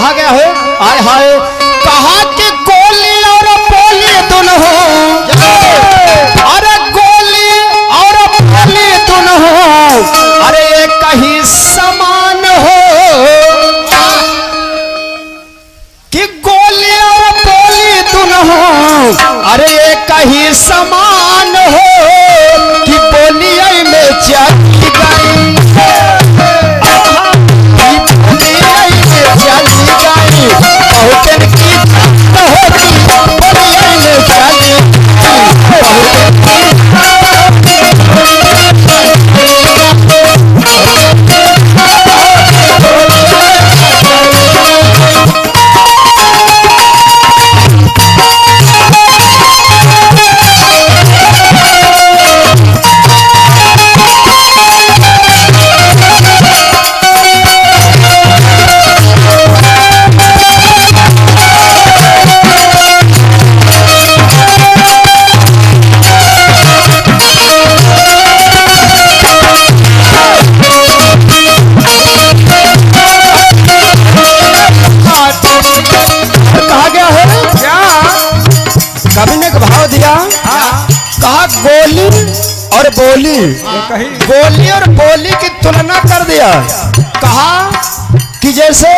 कहा गया है आय हाय कहा कि गोली और बोली दोनों अरे गोली और बोली दोनों अरे एक ही समान हो कि गोली और बोली दोनों अरे एक ही समान हो कि बोली में चली गई बहुतन की गोली और बोली गोली और बोली की तुलना कर दिया कहा कि जैसे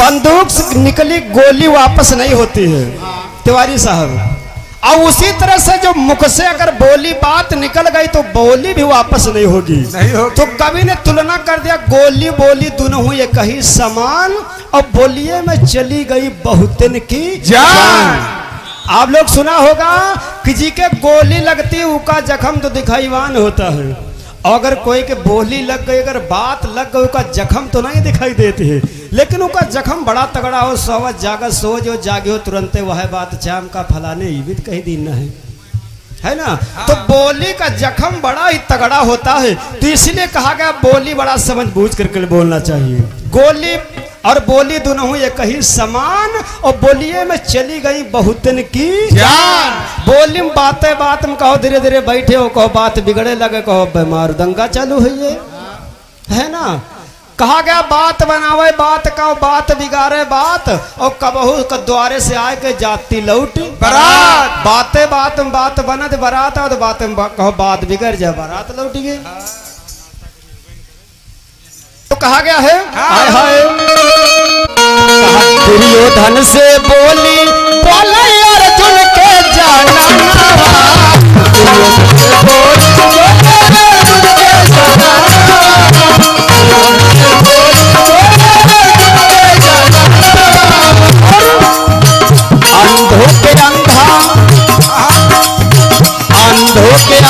बंदूक से निकली गोली वापस नहीं होती है तिवारी साहब और उसी तरह से जो मुख से अगर बोली बात निकल गई तो बोली भी वापस नहीं होगी तो कवि ने तुलना कर दिया गोली बोली दोनों हुई एक ही समान और बोलिए में चली गई बहुतन की जान। आप लोग सुना होगा कि जी के गोली लगती उसका जख्म तो दिखाईवान होता है और अगर कोई के बोली लग गई अगर बात लग गई उसका जख्म तो नहीं दिखाई देती है लेकिन उसका जख्म बड़ा तगड़ा हो सोवत जागत सो जो जागे हो तुरंत वह बात चाम का फलाने ईवित कहीं दिन है ना तो बोली का जख्म बड़ा ही तगड़ा होता है तो इसलिए कहा गया बोली बड़ा समझ बूझ करके बोलना चाहिए। गोली और बोली दोनों एक ही समान और बोलिए में चली गई बहुतन की जान। बोली में बातें बात में कहो धीरे धीरे बैठे हो कहो बात बिगड़े लगे कहो बीमार दंगा चालू है ना कहा गया बात बनावे बात कहो बात बिगाड़े बात और कबहू द्वारे से आए के जाती लौट बारात बातें बात में बात बनत बारात और बात में कहो बात बिगड़ जाए बारात लौट गई तो कहा गया है हाय हाय दुर्योधन से बोली बोले अर्जुन के जाना अंधों के अंधा हूँ बोली अंधों के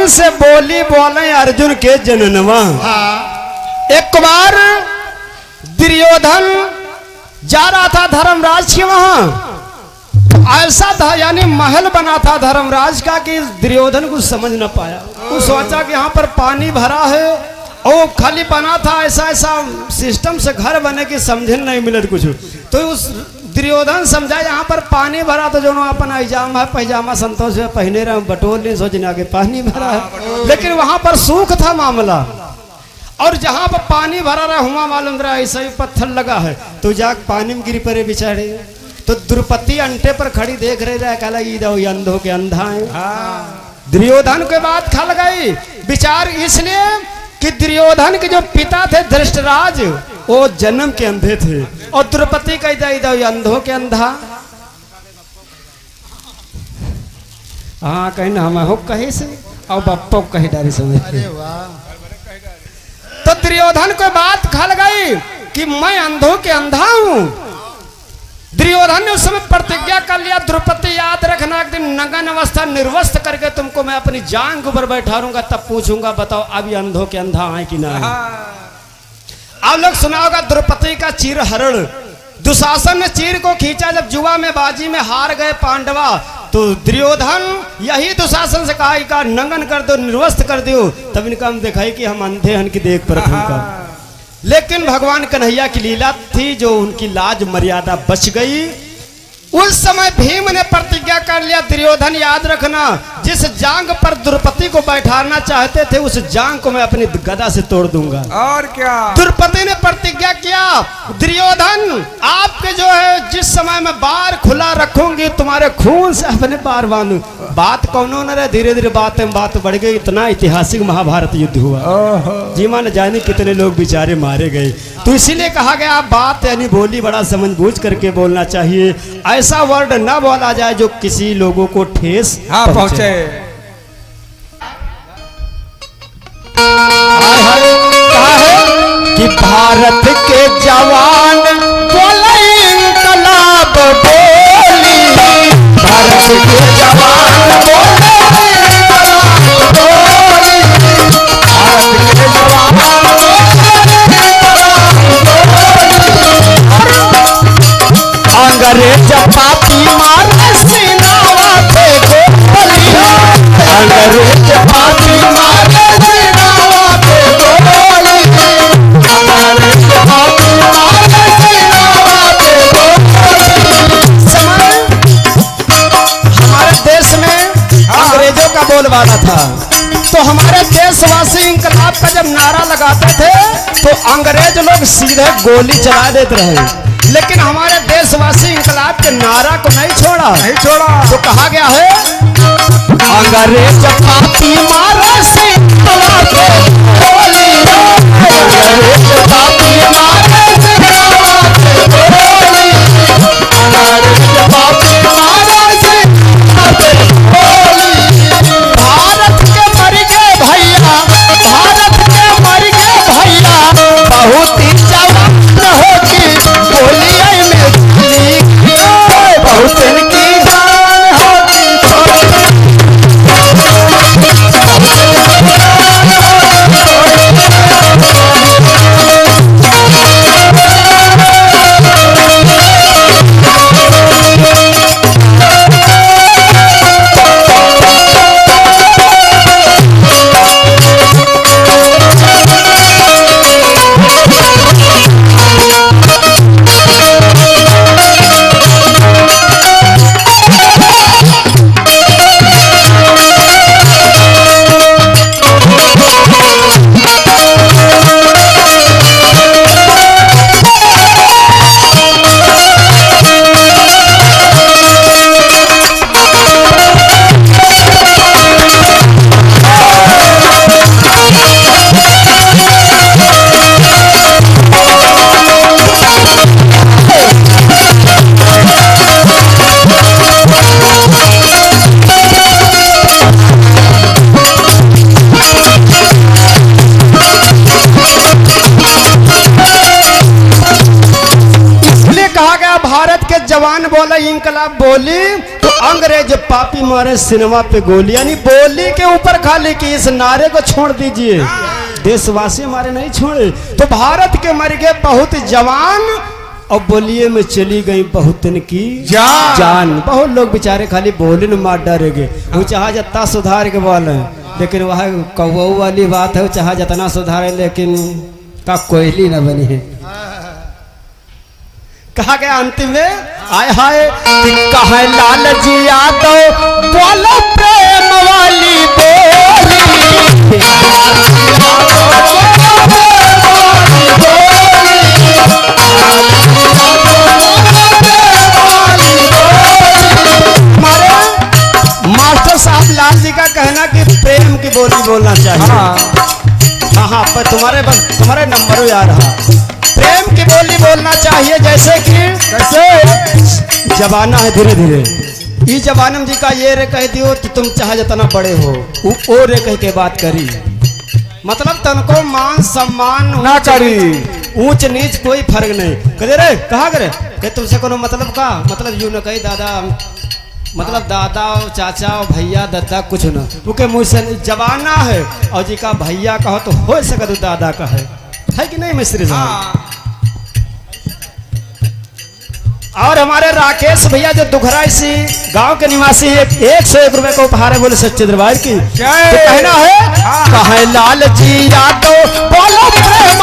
से बोली बोले अर्जुन के जननवा। एक बार दुर्योधन जा रहा था धर्मराज के वहां, ऐसा था यानी महल बना था धर्मराज का कि दुर्योधन को समझ न पाया। वो सोचा कि यहाँ पर पानी भरा है ओ खाली बना था ऐसा ऐसा सिस्टम से घर बने कि समझे नहीं मिलत कुछ। तो उस दुर्योधन समझा यहाँ पर पानी भरा तो जो अपना हिजामा है पैजामा संतोष है पहने रहे बटोर नहीं सोचने आगे पानी भरा है, लेकिन वहां पर सूख था मामला। और जहां पर पानी भरा रहा हुआ मालूम रहा ऐसा ही पत्थर लगा है तो जाग पानी में गिरी पड़े बिचारे। तो द्रौपदी अंटे पर खड़ी देख रहे रहे कहला ये अंधों के अंधा है। दुर्योधन के बात खल गई विचार इसलिए कि दुर्योधन के जो पिता थे धृष्टराज वो जन्म के अंधे थे और द्रौपदी कह ये अंधों के अंधा। हाँ कहीं ना हम हो कहे से और बप्पो कहे डारे समझ। तो दुर्योधन को बात खल गई कि मैं अंधों के अंधा हूं। दुर्योधन ने उस समय प्रतिज्ञा कर लिया द्रौपदी याद रखना एक दिन नग्न अवस्था निर्वस्त्र करके तुमको मैं अपनी जांग के ऊपर बैठा लूंगा तब पूछूंगा बताओ अब ये अंधों के अंधा है कि ना है। आप लोग सुना होगा द्रौपदी का चीर हरण। दुशासन ने चीर को खींचा जब जुआ में बाजी में हार गए पांडवा तो दुर्योधन यही दुशासन से कहा कि नंगन कर दो निर्वस्त्र कर दो तब इनका हम दिखाई कि हम अंधे हन की देख पर उनका। लेकिन भगवान कन्हैया की लीला थी जो उनकी लाज मर्यादा बच गई। उस समय भीम ने प्रतिज्ञा कर लिया दुर्योधन याद रखना जिस जांग पर द्रौपदी को बैठाना चाहते थे उस जांग को मैं अपनी गदा से तोड़ दूंगा। और क्या द्रौपदी ने प्रतिज्ञा किया दुर्योधन आपके जो है जिस समय मैं बार खुला रखूंगी तुम्हारे खून से अपने बार बांधू। बात कौन न रहे धीरे धीरे बात बढ़ गई। इतना ऐतिहासिक महाभारत युद्ध हुआ जीमा न जाने कितने लोग बेचारे मारे गए। तो इसीलिए कहा गया बात यानी बोली बड़ा समझ बूझ करके बोलना चाहिए। ऐसा वर्ड न बोला जाए जो किसी लोगों को ठेस पहुंचे। कि भारत के जवान बोले इंकलाब बोली भारत के जवान बोले इंकलाब बोली भारत के जवान अंग्रेज पापी मारे सीनावा पे गोली अंग्रेज पापी मारे सीनावा पे गोली अंग्रेज पापी मारे सीनावा पे गोली। हमारे देश में अंग्रेजों का बोलबाला था तो हमारे देशवासी इंकलाब का जब नारा लगाते थे तो अंग्रेज लोग सीधे गोली चला देते रहे। लेकिन हमारे देशवासी इंकलाब के नारा को नहीं छोड़ा तो कहा गया है अंग्रेज पापी मारे सीनावा पे गोली अंग्रेज पापी मारे सीनावा पे गोली अंग्रेज पापी मारे सीनावा पे गोली। भारत के मर गए भैया भारत के मर गए भैया बहुत ही जवान होगी गोलियां में बहुत इनकी जान होगी। जवान बोला इंकलाब बोली तो अंग्रेज पापी मारे सिनेमा पे गोली यानी बोली के ऊपर खाली कि इस नारे को छोड़ दीजिए। देशवासी हमारे नहीं छोड़े तो भारत के मर गए बहुत जवान और बोलिए में चली गई बहुत की जान। बहुत लोग बेचारे खाली बोले न मार डरेगे वो चाह जत्ता सुधार के बोले लेकिन वह कौवा वाली बात है, चाहे जितना सुधारे लेकिन का कोयली न बनी है। कहा गया अंतिम में आय हाय कि कहे लाल जी यादव बोलो प्रेम वाली बोली, मास्टर साहब लाल जी का कहना कि प्रेम की बोली बोलना चाहिए। हाँ हाँ पर तुम्हारे नंबर आ रहा, प्रेम की बोली बोलना चाहिए। जैसे कि कैसे जमाना है धीरे धीरे, इस जमाने जी का ये रे कह दियो तो तुम चाहे जितना बड़े हो वो रे कह के बात करी, मतलब तनको मान सम्मान ना करी, ऊंच नीच कोई फर्क नहीं। कहे रे कहा करे कहे तुमसे कोनो मतलब का, मतलब यूं न कही दादा, मतलब दादा चाचा भैया दादा कुछ न, क्योंकि मुझसे जमाना है और जी का भैया कहो तो हो सके तो दादा का है कि नहीं मिस्त्री साहब। और हमारे राकेश भैया जो दुखरा इसी गांव के निवासी है, 101 रुपए को उपहार है, बोले सच्चे दरबार की तो कहना है कहे लाल जी यादव बोलो प्रेम